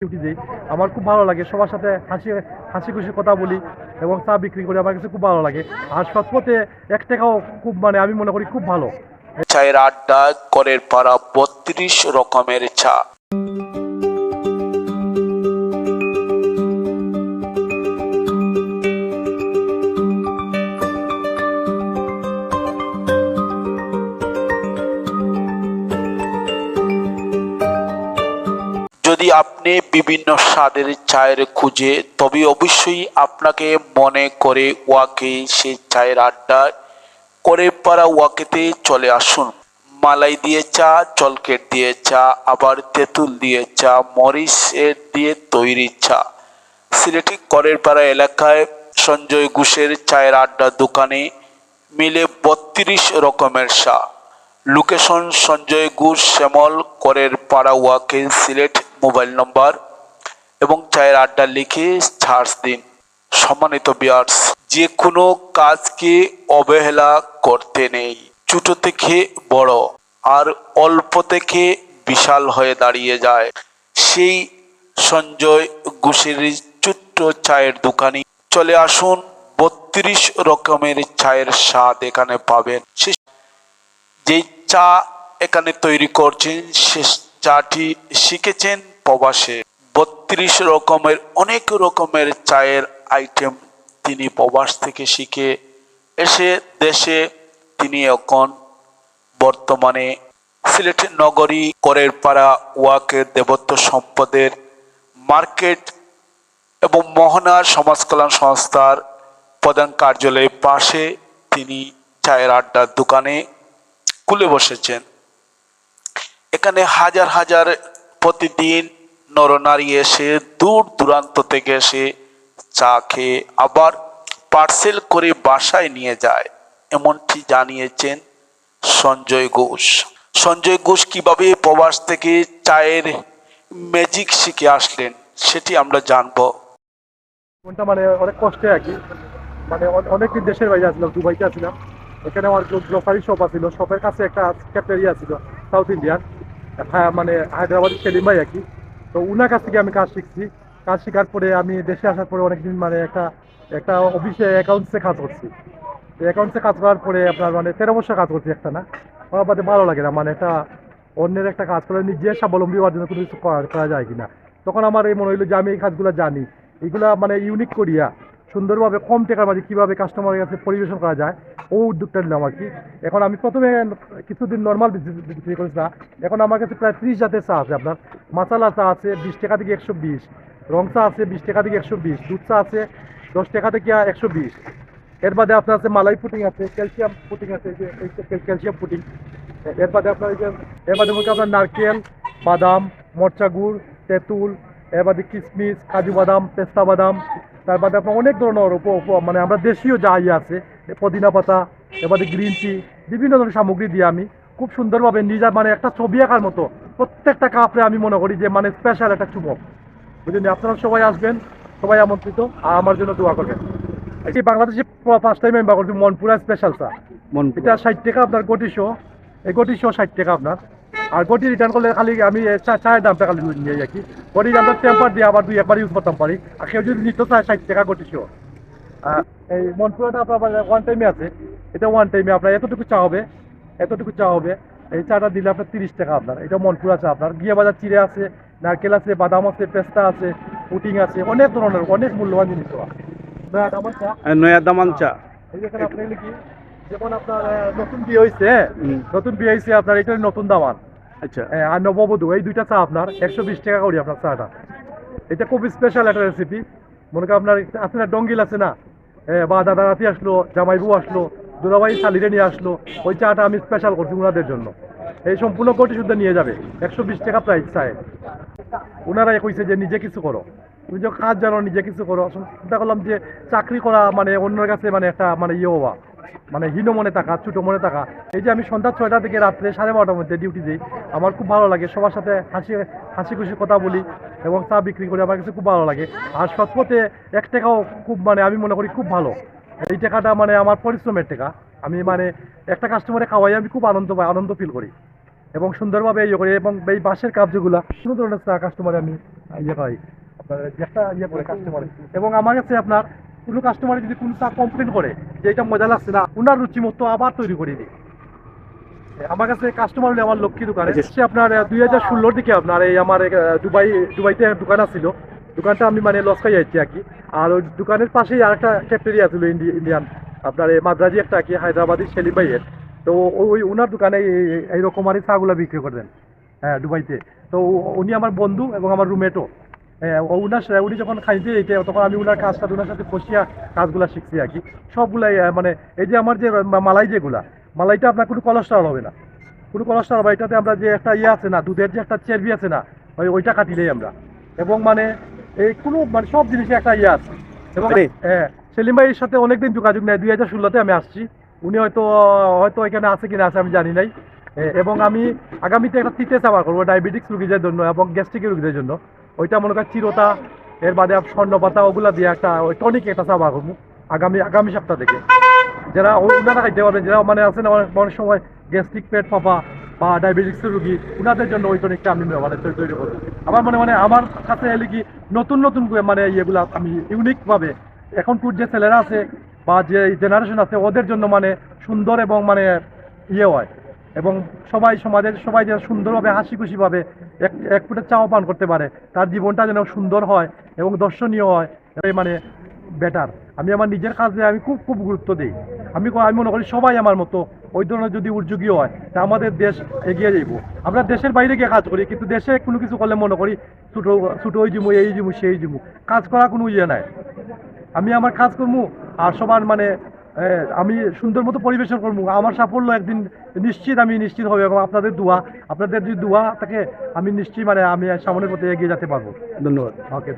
Duty দিই। আমার খুব ভালো লাগে সবার সাথে হাসি হাসি খুশি কথা বলি এবং চা বিক্রি করি। আমার কাছে খুব ভালো লাগে। আর সৎপথে ১ টাকাও খুব আমি মনে করি খুব ভালো। চায়ের আড্ডা, করের পাড়া, ৩২ রকমের চা। যদি আপনি বিভিন্ন স্বাদের চায়ের খুঁজে, তবে অবশ্যই আপনাকে মনে করে ওয়াকে সেই চায়ের আড্ডা করের পাড়া ওয়াকেতে চলে আসুন। মালাই দিয়ে চা, জলকেট দিয়ে চা, আবার তেঁতুল দিয়ে চা, মরিচের দিয়ে তৈরি চা। সিলেটি করের পাড়া এলাকায় সঞ্জয় ঘোষের চায়ের আড্ডা দোকানে মিলে ৩২ রকমের চা। লোকেশন সঞ্জয় ঘোষ, শ্যামল, করের পাড়া ওয়াকে, সিলেট। মোবাইল নম্বর এবং চায়ের আড্ডা লিখে সার্চ দিন। সম্মানিত ভিউয়ার্স, যে কোনো কাজকে অবহেলা করতে নেই। ছোট থেকে বড় আর অল্প থেকে বিশাল হয়ে দাঁড়িয়ে যায়। সেই সঞ্জয় ঘোষের ছোট্ট চায়ের দোকানে চলে আসুন। ৩২ রকমের চায়ের স্বাদ এখানে পাবেন। যেই চা এখানে তৈরি করছেন সে চাটি শিখেছেন প্রবাসে। ৩২ রকমের অনেক রকমের চায়ের আইটেম তিনি প্রবাস থেকে শিখে এসে দেশে তিনি এখন বর্তমানে সিলেট নগরী করের পাড়া ওয়াকের দেবত্ব সম্পদের মার্কেট এবং মোহনা সমাজ কল্যাণ সংস্থার প্রধান কার্যালয়ের পাশে তিনি চায়ের আড্ডার দোকানে খুলে বসেছেন। এখানে হাজার হাজার প্রতিদিন নরনারী এসে দূর দূরান্ত থেকে এসে চা খেয়ে আবার পার্সেল করে বাসায় নিয়ে যায়, এমনটি জানিয়েছেন সঞ্জয় ঘোষ। সঞ্জয় ঘোষ কিভাবে প্রবাস থেকে চায়ের ম্যাজিক শিখে আসলেন সেটি আমরা জানবো। মানে অনেক কষ্টে আর কি, মানে অনেক দেশের বাইরে আসলাম, দুবাইতে আসছিলাম। এখানে আমার গ্রোসারি শপ আছিল, শপের কাছে একটা ক্যাফেটেরিয়া ছিল সাউথ ইন্ডিয়ান, হ্যাঁ মানে হায়দ্রাবাদি সেলিম ভাই আর কি। তো উনার কাছ থেকে আমি কাজ শিখছি। কাজ শেখার পরে আমি দেশে আসার পরে অনেকদিন মানে একটা একটা অফিসে অ্যাকাউন্টসে কাজ করছি। অ্যাকাউন্টসে কাজ করার পরে আপনার মানে 13 বছর কাজ করছি একটা না, আমার বাদে ভালো লাগে না, মানে একটা অন্যের একটা কাজ করে নিজে স্বাবলম্বী হওয়ার জন্য কোনো কিছু করা যায় কিনা। তখন আমার এই মনে হইলো যে আমি এই কাজগুলো জানি, এইগুলা মানে ইউনিক করিয়া সুন্দরভাবে কম টাকার মাঝে কীভাবে কাস্টমারের কাছে পরিবেশন করা যায়, ও উদ্যোগটা নিলাম আর কি। এখন আমি প্রথমে কিছুদিন নর্মাল বিক্রি করেছি না, এখন আমার কাছে প্রায় 30 জাতের চা আছে। আপনার মশালা চা আছে 20 টাকা থেকে 120, রং চা আছে 20 টাকা থেকে 120, দুধ চা আছে 10 টাকা থেকে 120। এর বাদে আপনার আছে মালাই পুটিং আছে, ক্যালসিয়াম পুটিং আছে, এই যে ক্যালসিয়াম পুটিং। এর বাদে আপনার এর বাদে মধ্যে আপনার নারকেল, বাদাম, মরচা গুড়, তেঁতুল, এর বাদে কিশমিশ, কাজু বাদাম, পেস্তা বাদাম। তার বাদে আপনার অনেক ধরনের মানে আমরা দেশীয় যা আছে, পুদিনা পাতা, এর বাদে গ্রিন টি, বিভিন্ন ধরনের সামগ্রী দিয়ে আমি খুব সুন্দরভাবে নিজের মানে একটা ছবি আঁকার মতো প্রত্যেকটা কাপড়ে আমি মনে করি যে মানে স্পেশাল একটা চুমক। বুঝলেন, আপনারা সবাই আসবেন, সবাই আমন্ত্রিত, আর আমার জন্য দোয়া করবেন। এই বাংলাদেশে ফার্স্ট টাইম আমি করছি মনপুরা স্পেশাল চা। এটা 60 টাকা আপনার গটিশো, এই গটিশো 60 টাকা আপনার। আর গটি রিটার্ন করলে খালি আমি চায়ের দামটা খালি নিয়ে যাই কি, গটির দামটা টেম্পার দিয়ে আবার 2-1 বার ইউজ করতাম পারি। আর কেউ যদি নিতে চায় 60 টাকা গটিশো। এই মনপুরাটা আপনার ওয়ান টাইমে আছে, এটা ওয়ান টাইমে আপনার এতটুকু চা হবে, এতটুকু চা হবে। এই চাটা দিলে আপনার 30 টাকা আপনার। এটা মনপুরা চা আপনার। গিয়ে বাজার চিড়ে আছে, নারকেল আছে, বাদাম আছে, পেস্তা আছে, পুটিং আছে, অনেক ধরনের অনেক মূল্যবান জিনিস দেওয়া। নয়া দামান চা। এই যেখানে আপনি কি যেমন আপনার নতুন বিয়ে হয়েছে, নতুন বিয়ে হয়েছে আপনার, এটা নতুন দামান। আচ্ছা। আর নববধূ, এই দুইটা চা আপনার 120 টাকা করি আপনার চাটা। এটা খুব স্পেশাল একটা রেসিপি। মনে করেন আপনার আছে না ডঙ্গিল আছে না, বা দাদা রাতি আসলো, জামাইবু আসলো, দুলাভাই শালিরে নিয়ে আসলো, ওই চাটা আমি স্পেশাল করছি ওনাদের জন্য। এই সম্পূর্ণ কোটি শুদ্ধ নিয়ে যাবে, 120 টাকা প্রাইস চায়। ওনারাই কইছে যে নিজে কিছু করো, তুমি যে কাজ জানো নিজে কিছু করো। চিন্তা করলাম যে চাকরি করা মানে অন্যের কাছে মানে একটা মানে ইয়ে হওয়া, মানে হীন মনে থাকা, ছোটো মনে থাকা। এই যে আমি সন্ধ্যা 6টা থেকে রাত্রে 12:30টার মধ্যে ডিউটি দিই, আমার খুব ভালো লাগে সবার সাথে হাসি খুশি কথা বলি এবং চা বিক্রি করি, আমার কাছে খুব ভালো লাগে। আর সৎপথে 1 টাকাও খুব মানে আমি মনে করি খুব ভালো। এই টাকাটা মানে আমার পরিশ্রমের টাকা, আমি মানে একটা কাস্টমারে খাওয়াই আমি খুব আনন্দ পাই, আনন্দ ফিল করি। এবং সুন্দরভাবে ইয়ে করি। এবং এই বাঁশের কাপ যেগুলো কোনো ধরনের চা কাস্টমারে আমি ইয়ে পাই আপনার যেটা ইয়ে করে কাস্টমারে। এবং আমার কাছে আপনার কোনো কাস্টমারে যদি কোনো চা কমপ্লেন করে যে এটা মজা লাগছে না, ওনার রুচি মতো আবার তৈরি করে দিই। আমার কাছে কাস্টমার হলে আমার লক্ষ্মী দোকানে সে আপনার 2016 দিকে আপনার এই আমার দুবাইতে দোকান আছিল। দোকানটা আমি মানে লস খাই যাচ্ছি আর কি। আর ওই দোকানের পাশেই আর একটা ক্যাফেটেরিয়া ছিল ইন্ডিয়ান আপনার এই মাদ্রাজি একটা কি হায়দ্রাবাদি সেলিম ভাইয়ের। তো ওই ওনার দোকানে এইরকম আর চাগুলো বিক্রি করতেন, হ্যাঁ, দুবাইতে। তো উনি আমার বন্ধু এবং আমার রুমমেটও। উনি যখন খাইতে যেতে তখন আমি ওনার কাজটা ওনার সাথে বসিয়া কাজগুলো শিখছি আর কি। সবগুলাই মানে এই যে আমার যে মালাই যেগুলা, মালাইটা আপনার কোনো কোলেস্ট্রল হবে না, কোনো কোলেস্ট্রল হবে। এটাতে আমরা যে একটা ইয়ে আছে না, দুধের যে একটা চর্বি আছে না, ওইটা কাটিলেই আমরা। এবং মানে এই কোনো মানে সব জিনিসে একটা ইয়ে আছে। এবং হ্যাঁ, সেলিম ভাইয়ের সাথে অনেকদিন যোগাযোগ নেই, 2016-তে আমি আসছি। উনি হয়তো হয়তো এখানে আছে কিনা আছে আমি জানি নাই। এবং আমি আগামীতে একটা তিতে চাওয়া করবো ডায়াবেটিক্স রোগীদের জন্য এবং গ্যাস্ট্রিকের রোগীদের জন্য। ওইটা মনে করেন চিরতা, এর বাদে স্বর্ণপাতা, ওগুলা দিয়ে একটা ওই টনিক একটা চাওয়া করবো আগামী সপ্তাহ থেকে। যারা ওনারা খাইতে পারবেন, যারা মানে আছেন অনেক সময় গ্যাস্ট্রিক পেট ফাঁপা বা ডায়াবেটিক্সের রোগী, ওনাদের জন্য ওই টনিকটা আমি মানে তৈরি করবো। আমার মানে আমার কাছে এলে কি নতুন নতুন মানে ইয়েগুলা আমি ইউনিকভাবে এখনকার যে ছেলেরা আছে বা যে জেনারেশন আছে ওদের জন্য মানে সুন্দর এবং মানে ইয়ে হয়। এবং সমাজের সবাই যেন সুন্দরভাবে হাসি খুশিভাবে এক ফুটের চাও পান করতে পারে, তার জীবনটা যেন সুন্দর হয় এবং দর্শনীয় হয়, এটাই মানে বেটার। আমি আমার নিজের কাজে আমি খুব খুব গুরুত্ব দিই। আমি মনে করি সবাই আমার মতো ওই ধরনের যদি উদ্যোগী হয় তা আমাদের দেশ এগিয়ে যাইব। আমরা দেশের বাইরে গিয়ে কাজ করি, কিন্তু দেশে কোনো কিছু করলে মনে করি ছোটো ছোটো ওই জিমু এই জিমু সেই জিমু, কাজ করা কোনো ইয়ে নাই। আমি আমার কাজ করবো আর সবার মানে আমি সুন্দর মতো পরিবেশন করবো। আমার সাফল্য একদিন আমি নিশ্চিত হবে। এবং আপনাদের যদি দোয়া থাকে আমি নিশ্চয়ই মানে আমি সামনের পথে এগিয়ে যেতে পারবো। ধন্যবাদ। ওকে।